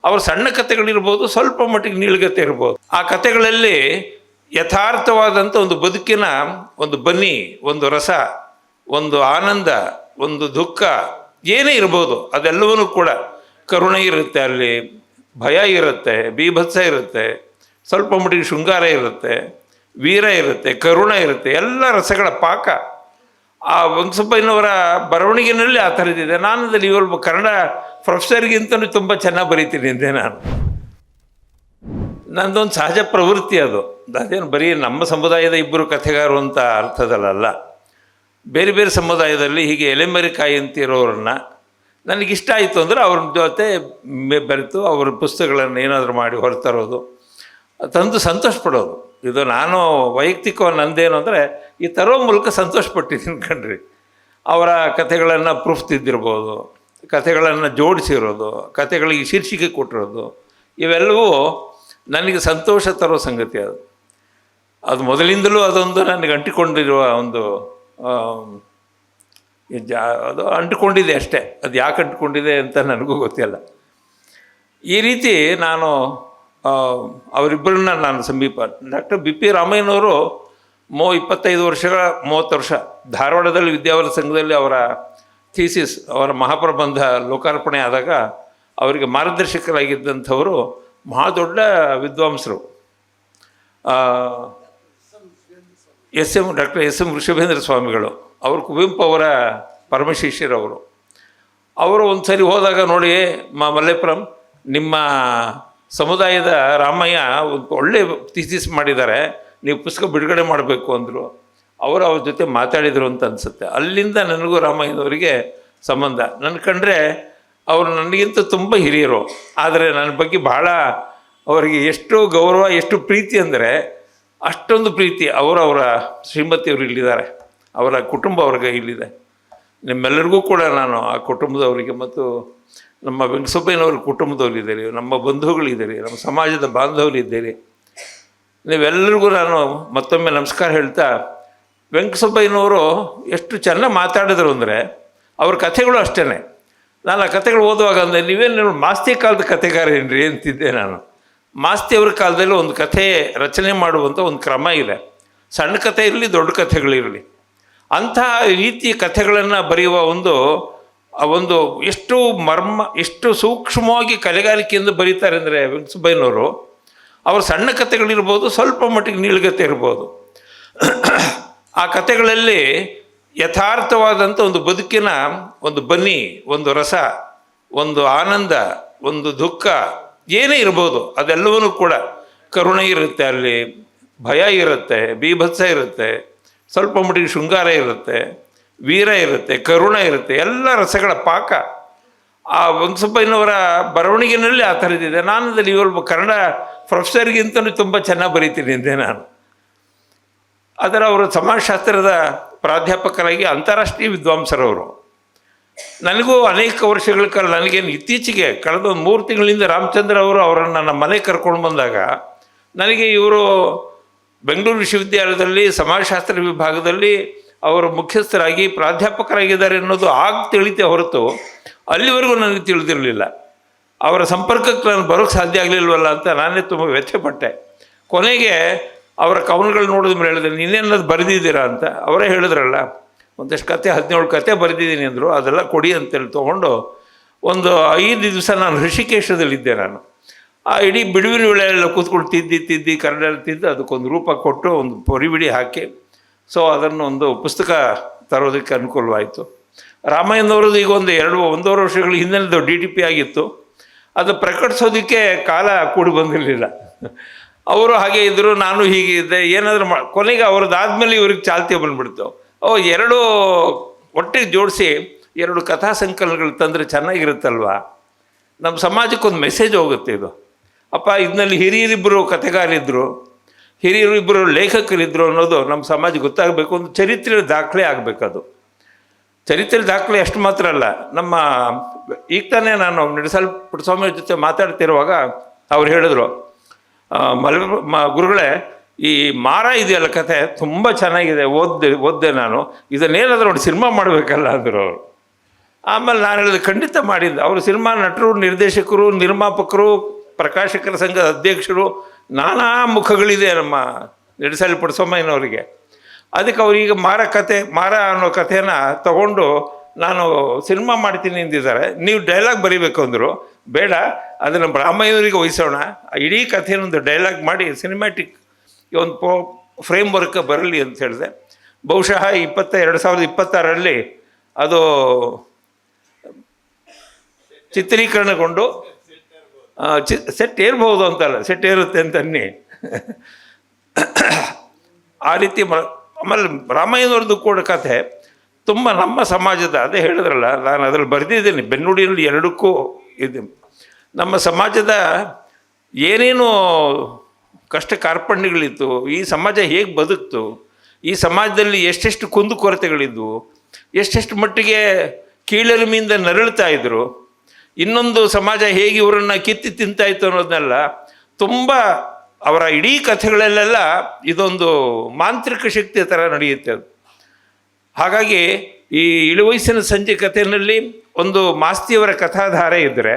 ಅವ್ರ ಸಣ್ಣ ಕಥೆಗಳಿರ್ಬೋದು, ಸ್ವಲ್ಪ ಮಟ್ಟಿಗೆ ನೀಳ್ಗತೆ ಇರ್ಬೋದು. ಆ ಕಥೆಗಳಲ್ಲಿ ಯಥಾರ್ಥವಾದಂಥ ಒಂದು ಬದುಕಿನ ಒಂದು ಬನ್ನಿ, ಒಂದು ರಸ, ಒಂದು ಆನಂದ, ಒಂದು ದುಃಖ ಏನೇ ಇರ್ಬೋದು ಅದೆಲ್ಲವೂ ಕೂಡ ಕರುಣೆ ಇರುತ್ತೆ, ಅಲ್ಲಿ ಭಯ ಇರುತ್ತೆ, ಬೀಭತ್ಸ ಇರುತ್ತೆ, ಸ್ವಲ್ಪ ಮಟ್ಟಿಗೆ ಶೃಂಗಾರ ಇರುತ್ತೆ, ವೀರ ಇರುತ್ತೆ, ಕರುಣ ಇರುತ್ತೆ, ಎಲ್ಲ ರಸಗಳ ಪಾಕ ಆ ವೆಂಕಟಸುಬ್ಬಯ್ಯನವರ ಬರವಣಿಗೆಯಲ್ಲಿ ಆ ಥರದ್ದಿದೆ. ನಾನು ಅದರಲ್ಲಿ ಇವರು ಕನ್ನಡ ಪ್ರೊಫೆಸರ್ಗಿಂತಲೂ ತುಂಬ ಚೆನ್ನಾಗಿ ಬರೀತೀನಿ ಅಂದೆ ನಾನು. ನಂದೊಂದು ಸಹಜ ಪ್ರವೃತ್ತಿ ಅದು. ಅದೇನು ಬರೀ ನಮ್ಮ ಸಮುದಾಯದ ಇಬ್ಬರು ಕಥೆಗಾರರು ಅಂತ ಅರ್ಥದಲ್ಲ. ಬೇರೆ ಬೇರೆ ಸಮುದಾಯದಲ್ಲಿ ಹೀಗೆ ಎಲೆಮರಿಕಾಯಿ ಅಂತಿರೋರನ್ನ ನನಗಿಷ್ಟ ಆಯಿತು ಅಂದರೆ ಅವ್ರ ಜೊತೆ ಬೆರೆತು ಅವ್ರ ಪುಸ್ತಕಗಳನ್ನು ಏನಾದರೂ ಮಾಡಿ ಹೊರತರೋದು, ತಂದು ಸಂತೋಷ ಪಡೋದು. ಇದು ನಾನು ವೈಯಕ್ತಿಕವಾಗಿ ನಂದೇನು ಅಂದರೆ ಈ ತರೋ ಮೂಲಕ ಸಂತೋಷಪಟ್ಟಿದ್ದೀನಿ ಕಣ್ರಿ. ಅವರ ಕಥೆಗಳನ್ನು ಪ್ರೂಫ್ ತಿದ್ದಿರ್ಬೋದು, ಕಥೆಗಳನ್ನು ಜೋಡಿಸಿರೋದು, ಕಥೆಗಳಿಗೆ ಶೀರ್ಷಿಕೆ ಕೊಟ್ಟಿರೋದು, ಇವೆಲ್ಲವೂ ನನಗೆ ಸಂತೋಷ ತರೋ ಸಂಗತಿ. ಅದು ಮೊದಲಿಂದಲೂ ಅದೊಂದು ನನಗೆ ಅಂಟಿಕೊಂಡಿರುವ ಒಂದು ಅದು ಅಂಟಿಕೊಂಡಿದೆ ಅಷ್ಟೇ. ಅದು ಯಾಕೆ ಅಂಟಿಕೊಂಡಿದೆ ಅಂತ ನನಗೂ ಗೊತ್ತಿಲ್ಲ. ಈ ರೀತಿ ನಾನು ಅವರಿಬ್ಬರನ್ನ ನಾನು ಸಮೀಪ ಡಾಕ್ಟರ್ ಬಿ ಪಿ ರಾಮಯ್ಯನವರು 25 ವರ್ಷಗಳ 30 ವರ್ಷ ಧಾರವಾಡದಲ್ಲಿ ವಿದ್ಯಾವರ ಸಂಘದಲ್ಲಿ ಅವರ ಥೀಸಿಸ್, ಅವರ ಮಹಾಪ್ರಬಂಧ ಲೋಕಾರ್ಪಣೆ ಆದಾಗ ಅವರಿಗೆ ಮಾರ್ಗದರ್ಶಕರಾಗಿದ್ದಂಥವರು ಮಹಾ ದೊಡ್ಡ ವಿದ್ವಾಂಸರು. ಡಾಕ್ಟರ್ ಎಸ್ ಎಂ ವೃಷಭೇಂದ್ರ ಸ್ವಾಮಿಗಳು, ಅವರು ಕುವೆಂಪು ಅವರ ಪರಮಶಿಷ್ಯರವರು. ಅವರು ಒಂದು ಸರಿ ಹೋದಾಗ ನೋಡಿ ಮಲ್ಲೇಪುರಂ, ನಿಮ್ಮ ಸಮುದಾಯದ ರಾಮಯ್ಯ ಒಂದು ಒಳ್ಳೆ ಥೀಸಿಸ್ ಮಾಡಿದ್ದಾರೆ, ನೀವು ಪುಸ್ತಕ ಬಿಡುಗಡೆ ಮಾಡಬೇಕು ಅಂದರು. ಅವರು ಅವ್ರ ಜೊತೆ ಮಾತಾಡಿದರು ಅಂತ ಅನಿಸುತ್ತೆ. ಅಲ್ಲಿಂದ ನನಗೂ ರಾಮಯ್ಯನವರಿಗೆ ಸಂಬಂಧ. ನನ್ನ ಕಂಡ್ರೆ ಅವರು ನನಗಿಂತ ತುಂಬ ಹಿರಿಯರು, ಆದರೆ ನನ್ನ ಬಗ್ಗೆ ಭಾಳ ಅವರಿಗೆ ಎಷ್ಟು ಗೌರವ, ಎಷ್ಟು ಪ್ರೀತಿ ಅಂದರೆ ಅಷ್ಟೊಂದು ಪ್ರೀತಿ. ಅವರ ಶ್ರೀಮತಿಯವರು ಇಲ್ಲಿದ್ದಾರೆ, ಅವರ ಕುಟುಂಬ ಅವ್ರಿಗೆ ಇಲ್ಲಿದೆ. ನಿಮ್ಮೆಲ್ಲರಿಗೂ ಕೂಡ ನಾನು ಆ ಕುಟುಂಬದವರಿಗೆ ಮತ್ತು ನಮ್ಮ ವೆಂಕಟಸುಬ್ಬಯ್ಯನವ್ರ ಕುಟುಂಬದವರಿದ್ದೀರಿ, ನಮ್ಮ ಬಂಧುಗಳಿದ್ದೀರಿ, ನಮ್ಮ ಸಮಾಜದ ಬಾಂಧವರಿದ್ದೀರಿ, ನೀವೆಲ್ಲರಿಗೂ ನಾನು ಮತ್ತೊಮ್ಮೆ ನಮಸ್ಕಾರ ಹೇಳ್ತಾ, ವೆಂಕಟಸುಬ್ಬಯ್ಯನವರು ಎಷ್ಟು ಚೆನ್ನಾಗಿ ಮಾತಾಡಿದ್ರು ಅಂದರೆ ಅವ್ರ ಕಥೆಗಳು ಅಷ್ಟೇ. ನಾನು ಆ ಕಥೆಗಳು ಓದುವಾಗ ಅಂದರೆ ನೀವೇನು ಮಾಸ್ತಿ ಕಾಲದ ಕಥೆಗಾರ ಏನ್ರಿ ಅಂತಿದ್ದೆ ನಾನು. ಮಾಸ್ತಿಯವ್ರ ಕಾಲದಲ್ಲಿ ಒಂದು ಕಥೆ ರಚನೆ ಮಾಡುವಂಥ ಒಂದು ಕ್ರಮ ಇದೆ. ಸಣ್ಣ ಕಥೆ ಇರಲಿ, ದೊಡ್ಡ ಕಥೆಗಳಿರಲಿ, ಅಂಥ ರೀತಿಯ ಕಥೆಗಳನ್ನು ಬರೆಯುವ ಒಂದು ಎಷ್ಟು ಎಷ್ಟು ಸೂಕ್ಷ್ಮವಾಗಿ ಕಲೆಗಾರಿಕೆಯಿಂದ ಬರೀತಾರೆ ಅಂದರೆ ವೆಂಕಟಸುಬ್ಬಯ್ಯನವರು. ಅವ್ರ ಸಣ್ಣ ಕಥೆಗಳಿರ್ಬೋದು, ಸ್ವಲ್ಪ ಮಟ್ಟಿಗೆ ನೀಳ್ಗತೆ ಇರ್ಬೋದು. ಆ ಕಥೆಗಳಲ್ಲಿ ಯಥಾರ್ಥವಾದಂಥ ಒಂದು ಬದುಕಿನ ಒಂದು ಬನ್ನಿ, ಒಂದು ರಸ, ಒಂದು ಆನಂದ, ಒಂದು ದುಃಖ ಏನೇ ಇರ್ಬೋದು ಅದೆಲ್ಲವೂ ಕೂಡ ಕರುಣೆ ಇರುತ್ತೆ, ಅಲ್ಲಿ ಭಯ ಇರುತ್ತೆ, ಬೀಭತ್ಸ ಇರುತ್ತೆ, ಸ್ವಲ್ಪ ಮಟ್ಟಿಗೆ ಶೃಂಗಾರ ಇರುತ್ತೆ, ವೀರ ಇರುತ್ತೆ, ಕರುಣ ಇರುತ್ತೆ, ಎಲ್ಲ ರಸಗಳ ಪಾಕ ಆ ವೆಂಕಟಸುಬ್ಬಯ್ಯನವರ ಬರವಣಿಗೆಯಲ್ಲಿ ಆ ಥರದ್ದಿದೆ. ನಾನು ಅದರಲ್ಲಿ ಇವರು ಕನ್ನಡ ಪ್ರೊಫೆಸರ್ಗಿಂತಲೂ ತುಂಬ ಚೆನ್ನಾಗಿ ಬರೀತೀನಿ ಅಂದೆ ನಾನು. ಅದರ ಅವರು ಸಮಾಜಶಾಸ್ತ್ರದ ಪ್ರಾಧ್ಯಾಪಕರಾಗಿ ಅಂತಾರಾಷ್ಟ್ರೀಯ ವಿದ್ವಾಂಸರವರು. ನನಗೂ ಅನೇಕ ವರ್ಷಗಳ ಕಾಲ, ನನಗೇನು ಇತ್ತೀಚೆಗೆ ಕಳೆದ 3 ತಿಂಗಳಿಂದ ರಾಮಚಂದ್ರ ಅವರು ಅವರನ್ನು ನನ್ನ ಮನೆಗೆ ಕರ್ಕೊಂಡು ಬಂದಾಗ ನನಗೆ ಇವರು ಬೆಂಗಳೂರು ವಿಶ್ವವಿದ್ಯಾಲಯದಲ್ಲಿ ಸಮಾಜಶಾಸ್ತ್ರ ವಿಭಾಗದಲ್ಲಿ ಅವರು ಮುಖ್ಯಸ್ಥರಾಗಿ ಪ್ರಾಧ್ಯಾಪಕರಾಗಿದ್ದಾರೆ ಅನ್ನೋದು ಆಗ ತಿಳಿತೆ ಹೊರತು ಅಲ್ಲಿವರೆಗೂ ನನಗೆ ತಿಳಿದಿರಲಿಲ್ಲ. ಅವರ ಸಂಪರ್ಕಕ್ಕೆ ನಾನು ಬರೋಕ್ಕೆ ಸಾಧ್ಯ ಆಗಲಿಲ್ವಲ್ಲ ಅಂತ ನಾನೇ ತುಂಬ ವ್ಯಥೆಪಟ್ಟೆ. ಕೊನೆಗೆ ಅವರ ಕವನಗಳು ನೋಡಿದ ಮೇಲೆ ಹೇಳಿದೆ, ನೀನೇನದು ಬರೆದಿದ್ದೀರಾ ಅಂತ. ಅವರೇ ಹೇಳಿದ್ರಲ್ಲ, ಒಂದಷ್ಟು ಕತೆ 17 ಕತೆ ಬರೆದಿದ್ದೀನಿ ಅಂದರು. ಅದೆಲ್ಲ ಕೊಡಿ ಅಂತೇಳಿ ತೊಗೊಂಡು ಒಂದು 5 ದಿವಸ ನಾನು ಋಷಿಕೇಶದಲ್ಲಿದ್ದೆ. ನಾನು ಆ ಇಡೀ ಬಿಡುವಿನ ವೇಳೆಯೆಲ್ಲ ಕೂತ್ಕೊಂಡು ತಿದ್ದಿ ಕನ್ನಡ ತಿದ್ದು ಅದಕ್ಕೊಂದು ರೂಪ ಕೊಟ್ಟು ಒಂದು ಪರಿಬಿಡಿ ಹಾಕಿ, ಸೊ ಅದನ್ನು ಒಂದು ಪುಸ್ತಕ ತರೋದಕ್ಕೆ ಅನುಕೂಲವಾಯಿತು. ರಾಮಯ್ಯನವ್ರದ್ದು ಈಗ ಒಂದೂವರೆ ವರ್ಷಗಳ ಹಿಂದಿನದು DTP ಆಗಿತ್ತು. ಅದು ಪ್ರಕಟಿಸೋದಕ್ಕೆ ಕಾಲ ಕೂಡಿ ಬಂದಿರಲಿಲ್ಲ. ಅವರು ಹಾಗೆ ಇದ್ದರು, ನಾನು ಹೀಗೆ ಇದ್ದೆ. ಏನಾದರೂ ಕೊನೆಗೆ ಅವ್ರದ್ದಾದ್ಮೇಲೆ ಇವ್ರಿಗೆ ಚಾಲ್ತಿ ಬಂದುಬಿಡ್ತು. 2 ಒಟ್ಟಿಗೆ ಜೋಡಿಸಿ 2 ಕಥಾ ಸಂಕಲನಗಳು ತಂದರೆ ಚೆನ್ನಾಗಿರುತ್ತಲ್ವ, ನಮ್ಮ ಸಮಾಜಕ್ಕೊಂದು ಮೆಸೇಜ್ ಹೋಗುತ್ತೆ. ಇದು ಅಪ್ಪ, ಇದರಲ್ಲಿ ಹಿರಿಯರಿಬ್ಬರು ಕಥೆಗಾರಿದ್ರು, ಹಿರಿಯರಿಬ್ಬರು ಲೇಖಕರಿದ್ದರು ಅನ್ನೋದು ನಮ್ಮ ಸಮಾಜ ಗೊತ್ತಾಗಬೇಕು. ಒಂದು ಚರಿತ್ರೆ ದಾಖಲೆ ಆಗಬೇಕದು. ಚರಿತ್ರೆ ದಾಖಲೆ ಅಷ್ಟು ಮಾತ್ರ ಅಲ್ಲ, ನಮ್ಮ ಈಗ ತಾನೇ ನಾನು ನಿಡಸಾಲ್ ಪುಟ್ಟಸ್ವಾಮಿ ಜೊತೆ ಮಾತಾಡ್ತಿರುವಾಗ ಅವ್ರು ಹೇಳಿದ್ರು, ಗುರುಗಳೇ, ಈ ಮಾರ ಇದೆಯಲ್ಲ ಕಥೆ ತುಂಬ ಚೆನ್ನಾಗಿದೆ, ಓದ್ದೆ ನಾನು, ಇದನ್ನೇನಾದರೂ ನೋಡಿ ಸಿನಿಮಾ ಮಾಡಬೇಕಲ್ಲ ಅಂದರು ಅವರು. ಆಮೇಲೆ ನಾನು ಹೇಳಿದೆ ಖಂಡಿತ ಮಾಡಿದ್ದು. ಅವರು ಸಿನಿಮಾ ನಟರು, ನಿರ್ದೇಶಕರು, ನಿರ್ಮಾಪಕರು, ಪ್ರಕಾಶಕರ ಸಂಘದ ಅಧ್ಯಕ್ಷರು, ನಾನಾ ಮುಖಗಳಿದೆ ನಮ್ಮ ನಿಡಸಾಲಿ ಪುಟ್ಟಸ್ವಾಮಯ್ಯನವರಿಗೆ. ಅದಕ್ಕೆ ಅವ್ರೀಗ ಮಾರ ಅನ್ನೋ ಕಥೆನ ತಗೊಂಡು ನಾನು ಸಿನಿಮಾ ಮಾಡ್ತೀನಿ ಅಂದಿದ್ದಾರೆ. ನೀವು ಡೈಲಾಗ್ ಬರೀಬೇಕು ಅಂದರು. ಬೇಡ, ಅದನ್ನು ರಾಮಯ್ಯನವರಿಗೆ ವಹಿಸೋಣ, ಇಡೀ ಕಥೆಯನ್ನೊಂದು ಡೈಲಾಗ್ ಮಾಡಿ ಸಿನಿಮ್ಯಾಟಿಕ್ ಒಂದು ಫ್ರೇಮ್ ವರ್ಕ್ ಬರಲಿ ಅಂತ ಹೇಳಿದೆ. ಬಹುಶಃ 2026 ಅದು ಚಿತ್ರೀಕರಣಗೊಂಡು ಸೆಟ್ ಏರ್ಬೋದು ಅಂತಲ್ಲ, ಸೆಟ್ ಏರುತ್ತೆ ಅಂತನ್ನಿ. ಆ ರೀತಿ ಆಮೇಲೆ ರಾಮಾಯಣವ್ರದ್ದು ಕೂಡ ಕಥೆ ತುಂಬ ನಮ್ಮ ಸಮಾಜದ, ಅದೇ ಹೇಳಿದ್ರಲ್ಲ, ನಾನು ಅದ್ರಲ್ಲಿ ಬರೆದಿದ್ದೀನಿ ಬೆನ್ನುಡಿಯಲ್ಲಿ ಎರಡಕ್ಕೂ ಇದೆ. ನಮ್ಮ ಸಮಾಜದ ಏನೇನು ಕಷ್ಟ ಕಾರ್ಪಣ್ಯಗಳಿತ್ತು, ಈ ಸಮಾಜ ಹೇಗೆ ಬದುಕ್ತು, ಈ ಸಮಾಜದಲ್ಲಿ ಎಷ್ಟೆಷ್ಟು ಕುಂದುಕೊರತೆಗಳಿದ್ವು, ಎಷ್ಟೆಷ್ಟು ಮಟ್ಟಿಗೆ ಕೀಳರಿಮೆಯಿಂದ ನರಳ್ತಾ ಇದ್ರು, ಇನ್ನೊಂದು ಸಮಾಜ ಹೇಗೆ ಇವರನ್ನು ಕಿತ್ತಿ ತಿಂತಾಯಿತ್ತು ಅನ್ನೋದನ್ನೆಲ್ಲ ತುಂಬ ಅವರ ಇಡೀ ಕಥೆಗಳಲ್ಲೆಲ್ಲ ಇದೊಂದು ಮಾಂತ್ರಿಕ ಶಕ್ತಿಯ ಥರ ನಡೆಯುತ್ತೆ ಅದು. ಹಾಗಾಗಿ ಈ ಇಳುವಯಸ್ಸಿನ ಸಂಜೆ ಕಥೆಯಲ್ಲಿ ಒಂದು ಮಾಸ್ತಿಯವರ ಕಥಾಧಾರೆ ಇದ್ದರೆ,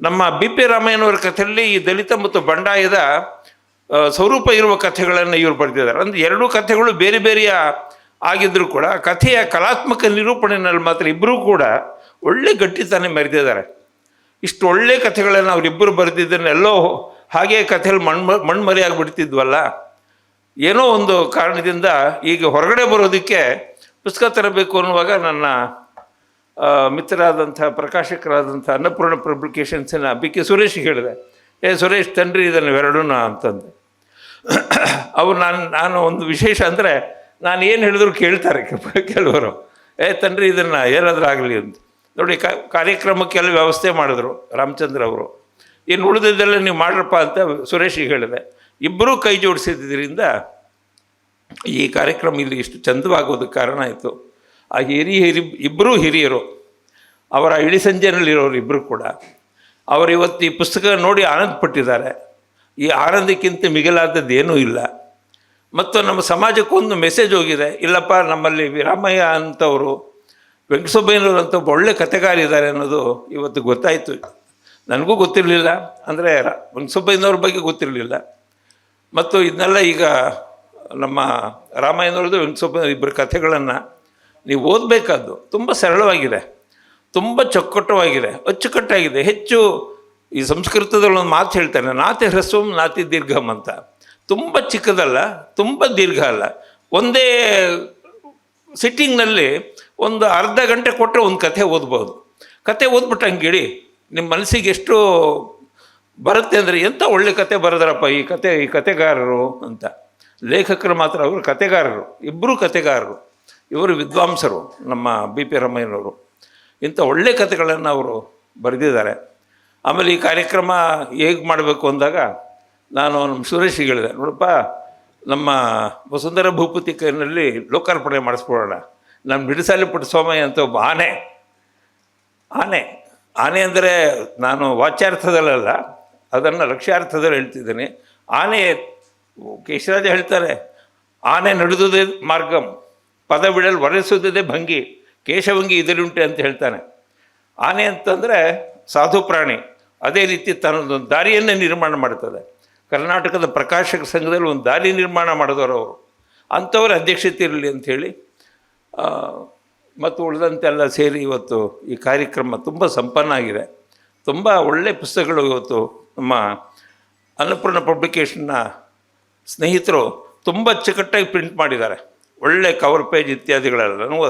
ನಮ್ಮ BP ರಾಮಯ್ಯನವರ ಕಥೆಯಲ್ಲಿ ಈ ದಲಿತ ಮತ್ತು ಬಂಡಾಯದ ಸ್ವರೂಪ ಇರುವ ಕಥೆಗಳನ್ನು ಇವರು ಬರೆದಿದ್ದಾರೆ. ಅಂದರೆ ಎರಡೂ ಕಥೆಗಳು ಬೇರೆ ಬೇರೆಯ ಆಗಿದ್ದರೂ ಕೂಡ ಕಥೆಯ ಕಲಾತ್ಮಕ ನಿರೂಪಣೆಯಲ್ಲಿ ಮಾತ್ರ ಇಬ್ಬರೂ ಕೂಡ ಒಳ್ಳೆ ಗಟ್ಟಿತನ ಮೆರೆದಿದ್ದಾರೆ. ಇಷ್ಟು ಒಳ್ಳೆ ಕಥೆಗಳನ್ನು ಅವರಿಬ್ಬರು ಬರೆದಿದ್ದನ್ನೆಲ್ಲೋ ಹಾಗೆ ಕಥೆಯಲ್ಲಿ ಮಣ್ಮರೆಯಾಗಿಬಿಡ್ತಿದ್ವಲ್ಲ, ಏನೋ ಒಂದು ಕಾರಣದಿಂದ ಈಗ ಹೊರಗಡೆ ಬರೋದಕ್ಕೆ ಪುಸ್ತಕ ತರಬೇಕು ಅನ್ನುವಾಗ ನನ್ನ ಮಿತ್ರರಾದಂಥ ಪ್ರಕಾಶಕರಾದಂಥ ಅನ್ನಪೂರ್ಣ ಪಬ್ಲಿಕೇಶನ್ಸಿನ BK ಸುರೇಶ್ಗೆ ಹೇಳಿದೆ, ಸುರೇಶ್ ತನ್ರಿ ಇದನ್ನು ಎರಡೂ ಅಂತಂದು. ಅವ್ರು ನಾನು ಒಂದು ವಿಶೇಷ ಅಂದರೆ ನಾನು ಏನು ಹೇಳಿದ್ರು ಕೇಳ್ತಾರೆ ಕೆಲವರು, ತನ್ರಿ ಇದನ್ನು ಏನಾದರೂ ಆಗಲಿ ಅಂತ. ನೋಡಿ, ಕಾರ್ಯಕ್ರಮಕ್ಕೆಲ್ಲ ವ್ಯವಸ್ಥೆ ಮಾಡಿದ್ರು ರಾಮಚಂದ್ರ ಅವರು. ಇನ್ನು ಉಳಿದಿದ್ದೆಲ್ಲ ನೀವು ಮಾಡ್ರಪ್ಪ ಅಂತ ಸುರೇಶಿಗೆ ಹೇಳಿದೆ. ಇಬ್ಬರೂ ಕೈ ಜೋಡಿಸಿದ್ದರಿಂದ ಈ ಕಾರ್ಯಕ್ರಮ ಇಲ್ಲಿ ಇಷ್ಟು ಚಂದವಾಗೋದಕ್ಕೆ ಕಾರಣ ಆಯಿತು. ಆ ಇಬ್ಬರೂ ಹಿರಿಯರು, ಅವರ ಇಳಿ ಸಂಜೆನಲ್ಲಿರೋರು ಇಬ್ಬರು ಕೂಡ ಅವರು ಇವತ್ತು ಈ ಪುಸ್ತಕ ನೋಡಿ ಆನಂದ ಪಟ್ಟಿದ್ದಾರೆ. ಈ ಆನಂದಕ್ಕಿಂತ ಮಿಗಿಲಾದದ್ದು ಏನೂ ಇಲ್ಲ. ಮತ್ತು ನಮ್ಮ ಸಮಾಜಕ್ಕೊಂದು ಮೆಸೇಜ್ ಹೋಗಿದೆ, ಇಲ್ಲಪ್ಪ ನಮ್ಮಲ್ಲಿ ರಾಮಯ್ಯ ಅಂತವರು, ವೆಂಕಟಸುಬ್ಬಯ್ಯನವರು ಅಂತ ಒಳ್ಳೆ ಕಥೆಗಾರಿದ್ದಾರೆ ಅನ್ನೋದು ಇವತ್ತು ಗೊತ್ತಾಯಿತು. ನನಗೂ ಗೊತ್ತಿರಲಿಲ್ಲ, ಅಂದರೆ ವೆಂಕಟಸುಬ್ಬಯ್ಯನವ್ರ ಬಗ್ಗೆ ಗೊತ್ತಿರಲಿಲ್ಲ. ಮತ್ತು ಇದನ್ನೆಲ್ಲ ಈಗ ನಮ್ಮ ರಾಮಾಯಣವ್ರದ್ದು ವೆಂಕಟಸುಬ್ಬಯ್ಯ ಇಬ್ಬರ ಕಥೆಗಳನ್ನು ನೀವು ಓದಬೇಕಾದ್ದು. ತುಂಬ ಸರಳವಾಗಿದೆ, ತುಂಬ ಚೊಕ್ಕಟವಾಗಿದೆ, ಅಚ್ಚುಕಟ್ಟಾಗಿದೆ. ಹೆಚ್ಚು ಈ ಸಂಸ್ಕೃತದಲ್ಲಿ ಒಂದು ಮಾತು ಹೇಳ್ತಾನೆ, ನಾತಿ ಹ್ರಸ್ವಂ ನಾತಿ ದೀರ್ಘಂ ಅಂತ. ತುಂಬ ಚಿಕ್ಕದಲ್ಲ, ತುಂಬ ದೀರ್ಘ ಅಲ್ಲ. ಒಂದೇ ಸಿಟ್ಟಿಂಗ್ನಲ್ಲಿ ಒಂದು ಅರ್ಧ ಗಂಟೆ ಕೊಟ್ಟರೆ ಒಂದು ಕಥೆ ಓದ್ಬೋದು. ಕತೆ ಓದ್ಬಿಟ್ಟು ಹಂಗಿಡಿ, ನಿಮ್ಮ ಮನಸ್ಸಿಗೆ ಎಷ್ಟು ಬರುತ್ತೆ ಅಂದರೆ ಎಂಥ ಒಳ್ಳೆ ಕತೆ ಬರೆದ್ರಪ್ಪ ಈ ಕತೆಗಾರರು ಅಂತ. ಲೇಖಕರು ಮಾತ್ರ, ಅವರು ಕತೆಗಾರರು, ಇಬ್ಬರೂ ಕತೆಗಾರರು. ಇವರು ವಿದ್ವಾಂಸರು, ನಮ್ಮ BP ರಾಮಯ್ಯನವರು. ಇಂಥ ಒಳ್ಳೆ ಕತೆಗಳನ್ನು ಅವರು ಬರೆದಿದ್ದಾರೆ. ಆಮೇಲೆ ಈ ಕಾರ್ಯಕ್ರಮ ಹೇಗೆ ಮಾಡಬೇಕು ಅಂದಾಗ ನಾನು ನಮ್ಮ ಸುರೇಶಿಗೆ ಹೇಳಿದೆ, ನೋಡಪ್ಪ, ನಮ್ಮ ವಸುಂಧರಾ ಭೂಪತಿ ಕೈನಲ್ಲಿ ಲೋಕಾರ್ಪಣೆ ಮಾಡಿಸ್ಕೊಳ್ಳೋಣ. ನಮ್ಮ ನಿಡಸಾಲಿ ಪುಟ್ಟಸ್ವಾಮಯ್ಯ ಅಂತ ಒಬ್ಬ ಆನೆ ಅಂದರೆ ನಾನು ವಾಚ್ಯಾರ್ಥದಲ್ಲ, ಅದನ್ನು ಲಕ್ಷ್ಯಾರ್ಥದಲ್ಲಿ ಹೇಳ್ತಿದ್ದೀನಿ. ಆನೆ, ಕೇಶರಾಜ ಹೇಳ್ತಾರೆ, ಆನೆ ನಡೆದುದೇ ಮಾರ್ಗಂ, ಪದ ಬಿಡಲು ಒರೆಸುವುದೇ ಭಂಗಿ, ಕೇಶವಂಗಿ ಇದರುಂಟೆ ಅಂತ ಹೇಳ್ತಾನೆ. ಆನೆ ಅಂತಂದರೆ ಸಾಧು ಪ್ರಾಣಿ, ಅದೇ ರೀತಿ ತನ್ನದೊಂದು ದಾರಿಯನ್ನೇ ನಿರ್ಮಾಣ ಮಾಡ್ತದೆ. ಕರ್ನಾಟಕದ ಪ್ರಕಾಶಕ ಸಂಘದಲ್ಲಿ ಒಂದು ದಾರಿ ನಿರ್ಮಾಣ ಮಾಡಿದವರು ಅವರು. ಅಂಥವ್ರ ಅಧ್ಯಕ್ಷತೆ ಇರಲಿ ಅಂಥೇಳಿ ಮತ್ತು ಉಳಿದಂತೆಲ್ಲ ಸೇರಿ ಇವತ್ತು ಈ ಕಾರ್ಯಕ್ರಮ ತುಂಬ ಸಂಪನ್ನ ಆಗಿದೆ. ತುಂಬ ಒಳ್ಳೆಯ ಪುಸ್ತಕಗಳು ಇವತ್ತು ನಮ್ಮ ಅನ್ನಪೂರ್ಣ ಪಬ್ಲಿಕೇಶನ್ನ ಸ್ನೇಹಿತರು ತುಂಬ ಅಚ್ಚುಕಟ್ಟಾಗಿ ಪ್ರಿಂಟ್ ಮಾಡಿದ್ದಾರೆ. ಒಳ್ಳೆ ಕವರ್ ಪೇಜ್ ಇತ್ಯಾದಿಗಳೆಲ್ಲ ನನಗೂ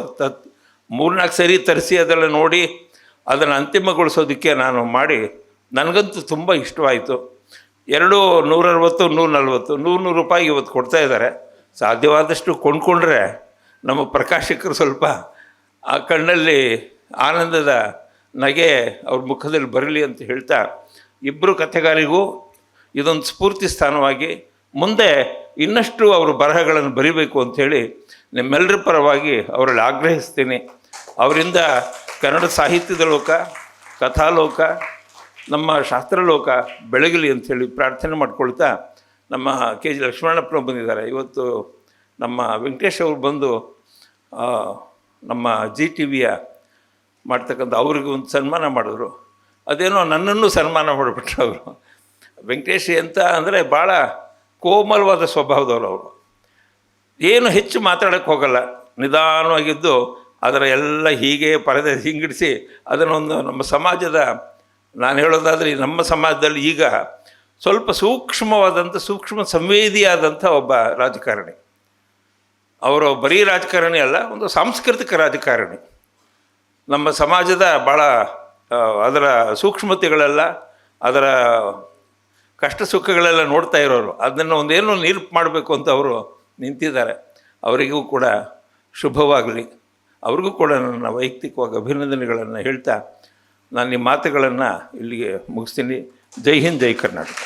3-4 ಸರಿ ತರಿಸಿ ಅದೆಲ್ಲ ನೋಡಿ ಅದನ್ನು ಅಂತಿಮಗೊಳಿಸೋದಕ್ಕೆ ನಾನು ಮಾಡಿ, ನನಗಂತೂ ತುಂಬ ಇಷ್ಟವಾಯಿತು. 160, 140, 100 ರೂಪಾಯಿ ಇವತ್ತು ಕೊಡ್ತಾಯಿದ್ದಾರೆ. ಸಾಧ್ಯವಾದಷ್ಟು ಕೊಂಡ್ಕೊಂಡ್ರೆ ನಮ್ಮ ಪ್ರಕಾಶಕರು ಸ್ವಲ್ಪ ಆ ಕಣ್ಣಲ್ಲಿ ಆನಂದದ ನಗೆ ಅವ್ರ ಮುಖದಲ್ಲಿ ಬರಲಿ ಅಂತ ಹೇಳ್ತಾ, ಇಬ್ಬರು ಕಥೆಗಾರಿಗೂ ಇದೊಂದು ಸ್ಫೂರ್ತಿ ಸ್ಥಾನವಾಗಿ ಮುಂದೆ ಇನ್ನಷ್ಟು ಅವರು ಬರಹಗಳನ್ನು ಬರಿಬೇಕು ಅಂಥೇಳಿ ನಿಮ್ಮೆಲ್ಲರ ಪರವಾಗಿ ಅವರಲ್ಲಿ ಆಗ್ರಹಿಸ್ತೀನಿ. ಅವರಿಂದ ಕನ್ನಡ ಸಾಹಿತ್ಯದ ಲೋಕ, ಕಥಾಲೋಕ, ನಮ್ಮ ಶಾಸ್ತ್ರಲೋಕ ಬೆಳಗಲಿ ಅಂಥೇಳಿ ಪ್ರಾರ್ಥನೆ ಮಾಡ್ಕೊಳ್ತಾ, ನಮ್ಮ KG ಲಕ್ಷ್ಮಣಪ್ಪನ ಬಂದಿದ್ದಾರೆ. ಇವತ್ತು ನಮ್ಮ ವೆಂಕಟೇಶ್ ಅವರು ಬಂದು ನಮ್ಮ GTVಯ ಮಾಡ್ತಕ್ಕಂಥ ಅವ್ರಿಗೆ ಒಂದು ಸನ್ಮಾನ ಮಾಡಿದ್ರು. ಅದೇನೋ ನನ್ನನ್ನು ಸನ್ಮಾನ ಮಾಡಿಬಿಟ್ರು ಅವರು. ವೆಂಕಟೇಶ್ ಅಂತ ಅಂದರೆ ಭಾಳ ಕೋಮಲವಾದ ಸ್ವಭಾವದವರು ಅವರು. ಏನು ಹೆಚ್ಚು ಮಾತಾಡೋಕ್ಕೆ ಹೋಗಲ್ಲ, ನಿಧಾನವಾಗಿದ್ದು ಅದರ ಎಲ್ಲ ಹೀಗೆ ಪರದೆ ಹಿಂಗಿಡಿಸಿ ಅದನ್ನೊಂದು ನಮ್ಮ ಸಮಾಜದ, ನಾನು ಹೇಳೋದಾದರೆ ನಮ್ಮ ಸಮಾಜದಲ್ಲಿ ಈಗ ಸ್ವಲ್ಪ ಸೂಕ್ಷ್ಮ ಸಂವೇದಿಯಾದಂಥ ಒಬ್ಬ ರಾಜಕಾರಣಿ. ಅವರು ಬರೀ ರಾಜಕಾರಣಿ ಅಲ್ಲ, ಒಂದು ಸಾಂಸ್ಕೃತಿಕ ರಾಜಕಾರಣಿ. ನಮ್ಮ ಸಮಾಜದ ಭಾಳ ಅದರ ಸೂಕ್ಷ್ಮತೆಗಳೆಲ್ಲ, ಅದರ ಕಷ್ಟ ಸುಖಗಳೆಲ್ಲ ನೋಡ್ತಾ ಇರೋರು. ಅದನ್ನು ಒಂದೇನೋ ನಿರೂಪ ಮಾಡಬೇಕು ಅಂತ ಅವರು ನಿಂತಿದ್ದಾರೆ. ಅವರಿಗೂ ಕೂಡ ಶುಭವಾಗಲಿ. ಅವ್ರಿಗೂ ಕೂಡ ನನ್ನ ವೈಯಕ್ತಿಕವಾಗಿ ಅಭಿನಂದನೆಗಳನ್ನು ಹೇಳ್ತಾ ನಾನು ನಿಮ್ಮ ಮಾತುಗಳನ್ನು ಇಲ್ಲಿಗೆ ಮುಗಿಸ್ತೀನಿ. ಜೈ ಹಿಂದ್, ಜೈ ಕರ್ನಾಟಕ.